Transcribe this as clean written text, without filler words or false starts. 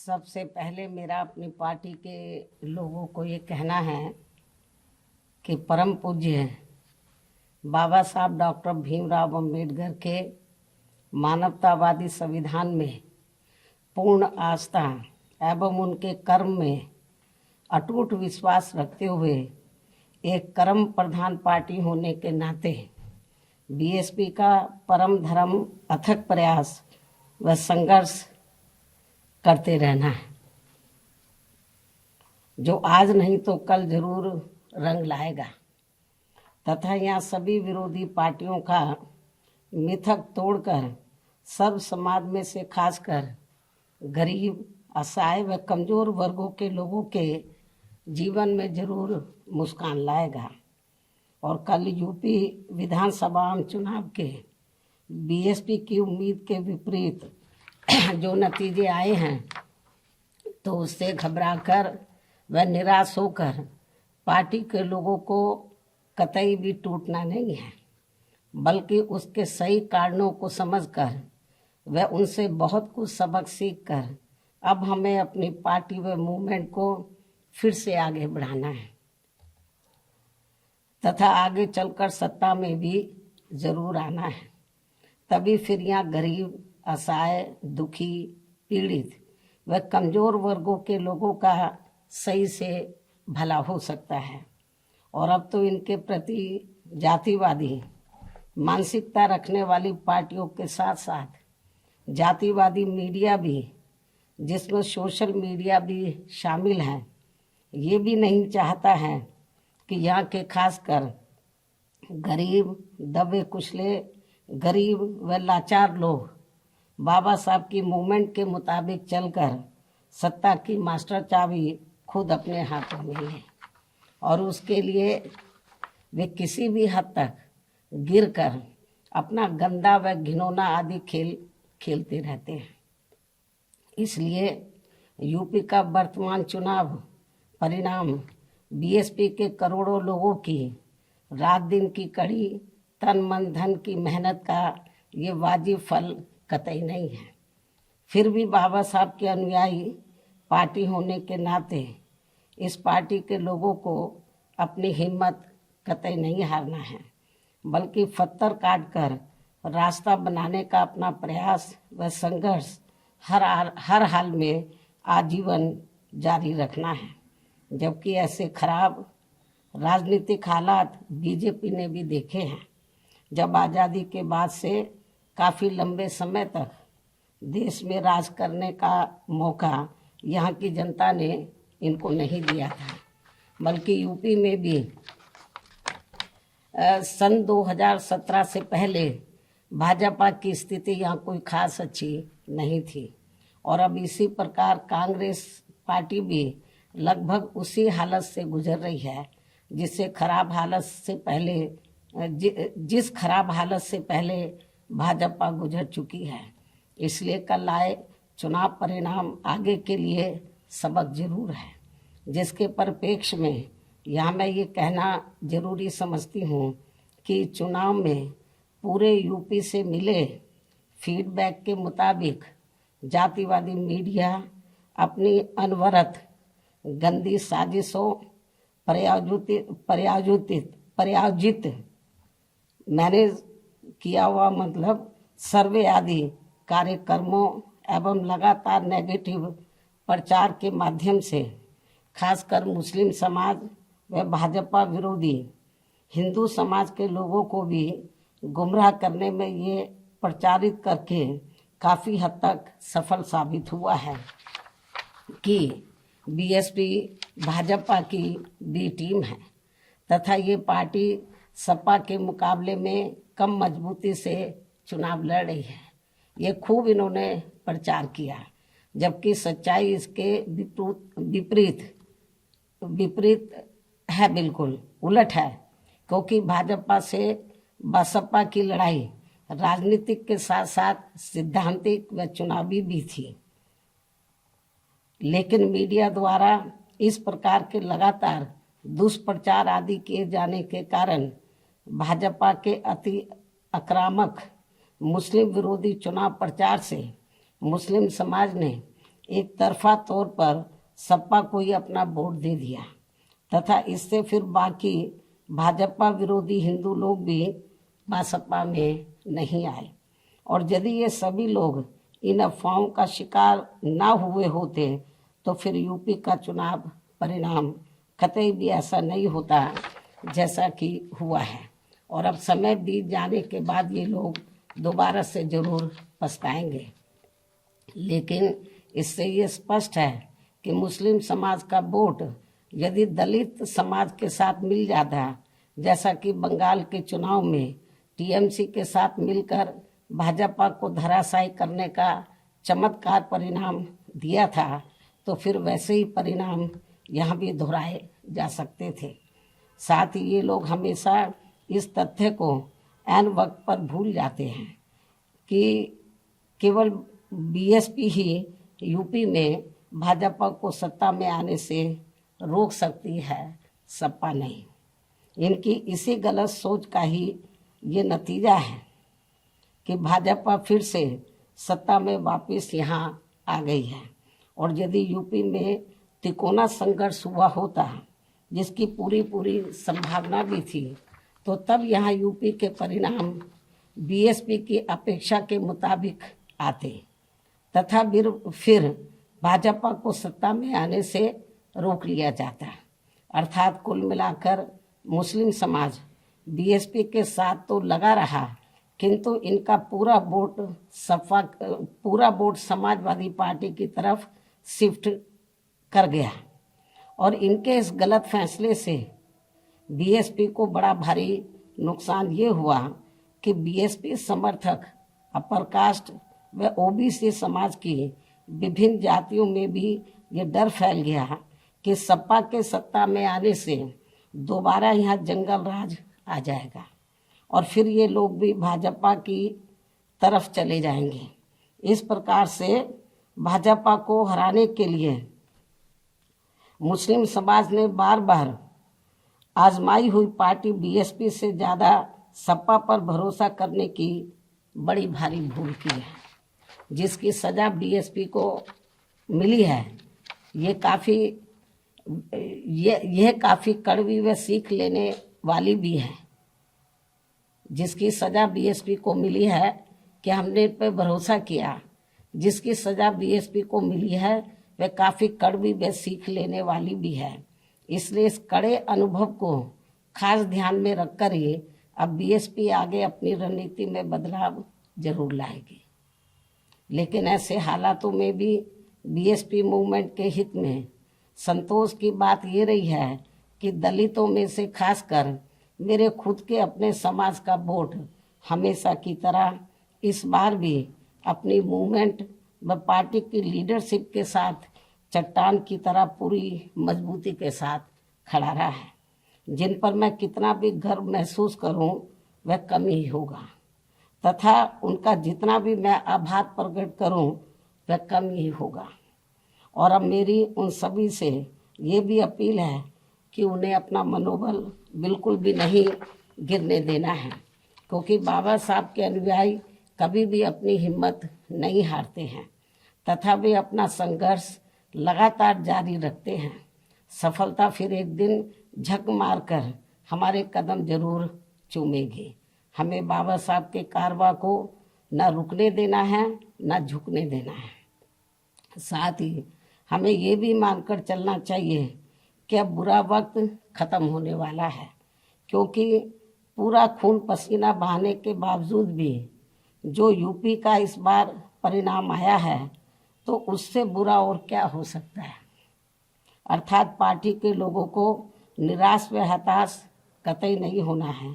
सबसे पहले मेरा अपनी पार्टी के लोगों को ये कहना है कि परम पूज्य बाबा साहब डॉक्टर भीमराव अंबेडकर के मानवतावादी संविधान में पूर्ण आस्था एवं उनके कर्म में अटूट विश्वास रखते हुए एक कर्म प्रधान पार्टी होने के नाते बीएसपी का परम धर्म अथक प्रयास व संघर्ष करते रहना है, जो आज नहीं तो कल जरूर रंग लाएगा तथा यहाँ सभी विरोधी पार्टियों का मिथक तोड़कर सब समाज में से खासकर गरीब, असहाय व कमजोर वर्गों के लोगों के जीवन में जरूर मुस्कान लाएगा। और कल यूपी विधानसभा चुनाव के बीएसपी की उम्मीद के विपरीत जो नतीजे आए हैं तो उससे घबराकर व निराश होकर पार्टी के लोगों को कतई भी टूटना नहीं है, बल्कि उसके सही कारणों को समझकर व उनसे बहुत कुछ सबक सीखकर अब हमें अपनी पार्टी व मूवमेंट को फिर से आगे बढ़ाना है तथा आगे चलकर सत्ता में भी जरूर आना है। तभी फिर यहाँ गरीब, असहाय, दुखी, पीड़ित व कमजोर वर्गों के लोगों का सही से भला हो सकता है। और अब तो इनके प्रति जातिवादी मानसिकता रखने वाली पार्टियों के साथ साथ जातिवादी मीडिया भी, जिसमें सोशल मीडिया भी शामिल है, ये भी नहीं चाहता है कि यहाँ के खासकर गरीब, दबे कुचले, गरीब व लाचार लोग बाबा साहब की मूवमेंट के मुताबिक चलकर सत्ता की मास्टर चाबी खुद अपने हाथों में लें और उसके लिए वे किसी भी हद तक गिरकर अपना गंदा व घिनौना आदि खेल खेलते रहते हैं। इसलिए यूपी का वर्तमान चुनाव परिणाम बीएसपी के करोड़ों लोगों की रात दिन की कड़ी तन मन धन की मेहनत का ये वाजिब फल कतई नहीं है। फिर भी बाबा साहब के अनुयायी पार्टी होने के नाते इस पार्टी के लोगों को अपनी हिम्मत कतई नहीं हारना है, बल्कि पत्थर काटकर रास्ता बनाने का अपना प्रयास व संघर्ष हर हाल में आजीवन जारी रखना है। जबकि ऐसे खराब राजनीतिक हालात बीजेपी ने भी देखे हैं, जब आज़ादी के बाद से काफ़ी लंबे समय तक देश में राज करने का मौका यहाँ की जनता ने इनको नहीं दिया था, बल्कि यूपी में भी सन 2017 से पहले भाजपा की स्थिति यहाँ कोई खास अच्छी नहीं थी। और अब इसी प्रकार कांग्रेस पार्टी भी लगभग उसी हालत से गुजर रही है जिस खराब हालत से पहले भाजपा गुजर चुकी है। इसलिए कल आए चुनाव परिणाम आगे के लिए सबक जरूर है, जिसके परिप्रेक्ष्य में यहाँ मैं ये कहना जरूरी समझती हूँ कि चुनाव में पूरे यूपी से मिले फीडबैक के मुताबिक जातिवादी मीडिया अपनी अनवरत गंदी साजिशों प्रायोजित मैनेज किया हुआ मतलब सर्वे आदि कार्यक्रमों एवं लगातार नेगेटिव प्रचार के माध्यम से खासकर मुस्लिम समाज व भाजपा विरोधी हिंदू समाज के लोगों को भी गुमराह करने में ये प्रचारित करके काफ़ी हद तक सफल साबित हुआ है कि बीएसपी भाजपा की बी टीम है तथा ये पार्टी सपा के मुकाबले में कम मजबूती से चुनाव लड़ रही है। ये खूब इन्होंने प्रचार किया, जबकि सच्चाई इसके विपरीत है, बिल्कुल उलट है, क्योंकि भाजपा से बसपा की लड़ाई राजनीतिक के साथ साथ सिद्धांतिक व चुनावी भी थी। लेकिन मीडिया द्वारा इस प्रकार के लगातार दुष्प्रचार आदि किए जाने के कारण भाजपा के अति आक्रामक मुस्लिम विरोधी चुनाव प्रचार से मुस्लिम समाज ने एक तरफा तौर पर सपा को ही अपना वोट दे दिया तथा इससे फिर बाकी भाजपा विरोधी हिंदू लोग भी बसपा में नहीं आए। और यदि ये सभी लोग इन अफवाहों का शिकार न हुए होते तो फिर यूपी का चुनाव परिणाम कतई भी ऐसा नहीं होता जैसा कि हुआ है। और अब समय बीत जाने के बाद ये लोग दोबारा से जरूर पछताएंगे। लेकिन इससे ये स्पष्ट है कि मुस्लिम समाज का वोट यदि दलित समाज के साथ मिल जाता, जैसा कि बंगाल के चुनाव में टीएमसी के साथ मिलकर भाजपा को धराशायी करने का चमत्कार परिणाम दिया था, तो फिर वैसे ही परिणाम यहाँ भी दोहराए जा सकते थे। साथ ही ये लोग हमेशा इस तथ्य को ऐन वक्त पर भूल जाते हैं कि केवल बीएसपी ही यूपी में भाजपा को सत्ता में आने से रोक सकती है, सपा नहीं। इनकी इसी गलत सोच का ही ये नतीजा है कि भाजपा फिर से सत्ता में वापस यहाँ आ गई है। और यदि यूपी में तिकोना संघर्ष हुआ होता, जिसकी पूरी संभावना भी थी, तो तब यहाँ यूपी के परिणाम बीएसपी की अपेक्षा के मुताबिक आते तथा फिर भाजपा को सत्ता में आने से रोक लिया जाता। अर्थात कुल मिलाकर मुस्लिम समाज बीएसपी के साथ तो लगा रहा, किंतु इनका पूरा वोट समाजवादी पार्टी की तरफ शिफ्ट कर गया। और इनके इस गलत फैसले से बीएसपी को बड़ा भारी नुकसान ये हुआ कि बीएसपी समर्थक अपर कास्ट व ओबीसी समाज की विभिन्न जातियों में भी ये डर फैल गया कि सपा के सत्ता में आने से दोबारा यहाँ जंगल राज आ जाएगा और फिर ये लोग भी भाजपा की तरफ चले जाएंगे। इस प्रकार से भाजपा को हराने के लिए मुस्लिम समाज ने बार बार आजमाई हुई पार्टी बीएसपी से ज़्यादा सपा पर भरोसा करने की बड़ी भारी भूल की है, जिसकी सज़ा बीएसपी को मिली है। यह काफ़ी कड़वी व सीख लेने वाली भी है। जिसकी सज़ा बीएसपी को मिली है कि हमने इन पर भरोसा किया, जिसकी सज़ा बीएसपी को मिली है वह काफ़ी कड़वी व सीख लेने वाली भी है। इसलिए इस कड़े अनुभव को खास ध्यान में रखकर ही अब बीएसपी आगे अपनी रणनीति में बदलाव जरूर लाएगी। लेकिन ऐसे हालातों में भी बीएसपी मूवमेंट के हित में संतोष की बात ये रही है कि दलितों में से खासकर मेरे खुद के अपने समाज का वोट हमेशा की तरह इस बार भी अपनी मूवमेंट व पार्टी की लीडरशिप के साथ चट्टान की तरह पूरी मजबूती के साथ खड़ा रहा है। जिन पर मैं कितना भी गर्व महसूस करूं वह कम ही होगा तथा उनका जितना भी मैं आभार प्रकट करूं वह कम ही होगा। और अब मेरी उन सभी से ये भी अपील है कि उन्हें अपना मनोबल बिल्कुल भी नहीं गिरने देना है, क्योंकि बाबा साहब के अनुयायी कभी भी अपनी हिम्मत नहीं हारते हैं तथा वे अपना संघर्ष लगातार जारी रखते हैं। सफलता फिर एक दिन झक मारकर हमारे कदम जरूर चूमेगी। हमें बाबा साहब के कारवां को न रुकने देना है न झुकने देना है। साथ ही हमें ये भी मानकर चलना चाहिए कि अब बुरा वक्त खत्म होने वाला है, क्योंकि पूरा खून पसीना बहाने के बावजूद भी जो यूपी का इस बार परिणाम आया है तो उससे बुरा और क्या हो सकता है। अर्थात पार्टी के लोगों को निराश व हताश कतई नहीं होना है।